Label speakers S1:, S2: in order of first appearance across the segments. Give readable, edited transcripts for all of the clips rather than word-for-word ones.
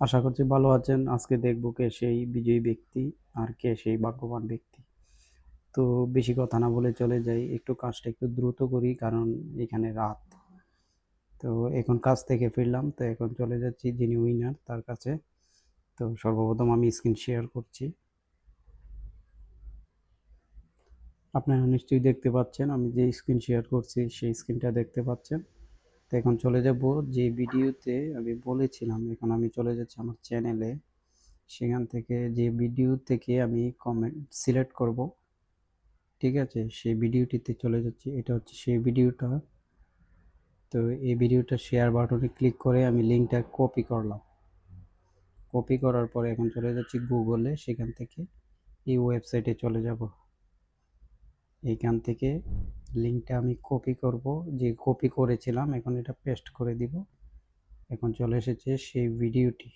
S1: আশা করছি ভালো আছেন। আজকে দেখব কে সেই বিজয়ী ব্যক্তি আর কে সেই ভাগ্যবান ব্যক্তি। তো বেশি কথা না বলে চলে যাই। একটু কাজটা একটু দ্রুত করি কারণ এখানে রাত। তো এখন কাজ থেকে ফিরলাম। তো এখন চলে যাচ্ছি যিনি উইনার তার কাছে। তো সর্বপ্রথম আমি স্ক্রিন শেয়ার করছি। আপনারা নিশ্চয়ই দেখতে পাচ্ছেন আমি যে স্ক্রিন শেয়ার করছি সেই স্ক্রিনটা দেখতে পাচ্ছেন। তো এখন চলে যাব যে ভিডিওতে আমি বলেছিলাম, এখন আমি চলে যাচ্ছি আমার চ্যানেলে। সেখান থেকে যে ভিডিও থেকে আমি কমেন্ট সিলেক্ট করব, ঠিক আছে, সেই ভিডিওটিতে চলে যাচ্ছি। এটা হচ্ছে সেই ভিডিওটা। তো এই ভিডিওটা শেয়ার বাটনে ক্লিক করে আমি লিঙ্কটা কপি করলাম। কপি করার পরে এখন চলে যাচ্ছি গুগলে, সেখান থেকে এই ওয়েবসাইটে চলে যাব। এইখান থেকে লিঙ্কটা আমি কপি করব, যে কপি করেছিলাম এখন এটা পেস্ট করে দিব। এখন চলে এসেছে সেই ভিডিওটি।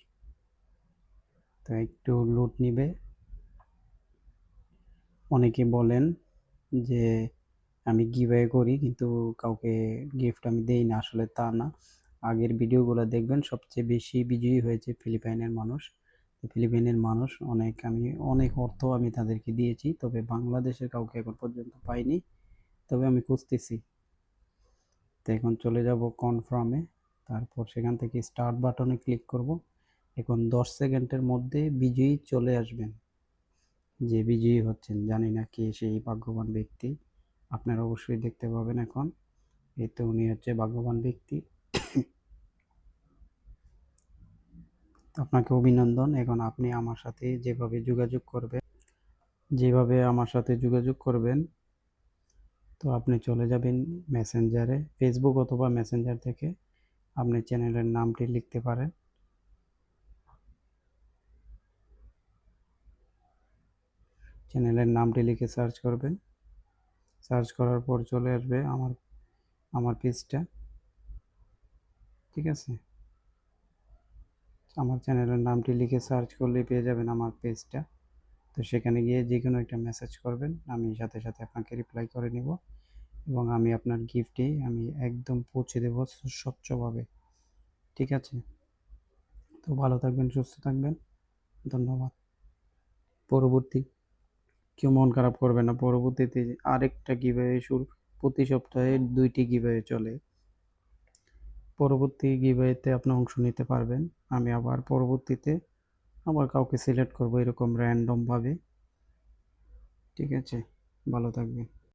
S1: তো একটু লোড নিবে। অনেকে বলেন যে আমি গিভঅ্যাওয়ে করি কিন্তু কাউকে গিফট আমি দেই না, আসলে তা না। আগের ভিডিওগুলো দেখবেন, সবচেয়ে বেশি বিজয়ী হয়েছে ফিলিপাইনের মানুষ। ফিলিপাইনের মানুষ অনেক অর্থ আমি তাদেরকে দিয়েছি, তবে বাংলাদেশের কাউকে এখন পর্যন্ত পাইনি, তবে আমি খুঁজতেছি। তো এখন চলে যাব কনফার্মে, তারপর সেখান থেকে স্টার্ট বাটনে ক্লিক করব। এখন 10 সেকেন্ডের মধ্যে বিজয়ী চলে আসবেন। যে বিজয়ী হচ্ছেন জানি না কে সেই ভাগ্যবান ব্যক্তি, আপনারা অবশ্যই দেখতে পাবেন এখন। এই তো উনি হচ্ছে ভাগ্যবান ব্যক্তি। আপনাকে অভিনন্দন। এখন আপনি আমার সাথে যেভাবে আমার সাথে যোগাযোগ করবেন, তো আপনি চলে যাবেন মেসেঞ্জারে, ফেসবুক অথবা মেসেঞ্জার থেকে আপনি চ্যানেলের নামটি লিখতে পারেন। চ্যানেলের নামটি লিখে সার্চ করবেন। সার্চ করার পর চলে আসবে আমার পেজটা, ঠিক আছে। আমার চ্যানেলের নামটি লিখে সার্চ করলেই পেয়ে যাবেন আমার পেজটা। তো সেখানে গিয়ে যে কোনো একটা মেসেজ করবেন, আমি সাথে সাথে আপনাকে রিপ্লাই করে নিব এবং আমি আপনার গিফটটি আমি একদম পৌঁছে দেব স্বচ্ছভাবে, ঠিক আছে। তো ভালো থাকবেন, সুস্থ থাকবেন, ধন্যবাদ। পরবর্তী কেউ মন খারাপ করবে না, পরবর্তীতে আরেকটা গিভঅ্যাওয়ে শুরু, প্রতি সপ্তাহে 2টি গিভঅ্যাওয়ে চলে। পরবর্তী গিভঅ্যাওয়েতে আপনি অংশ নিতে পারবেন। আমি আবার পরবর্তীতে আবার কাউকে সিলেক্ট করব এরকম র্যান্ডম ভাবে, ঠিক আছে। ভালো থাকবেন।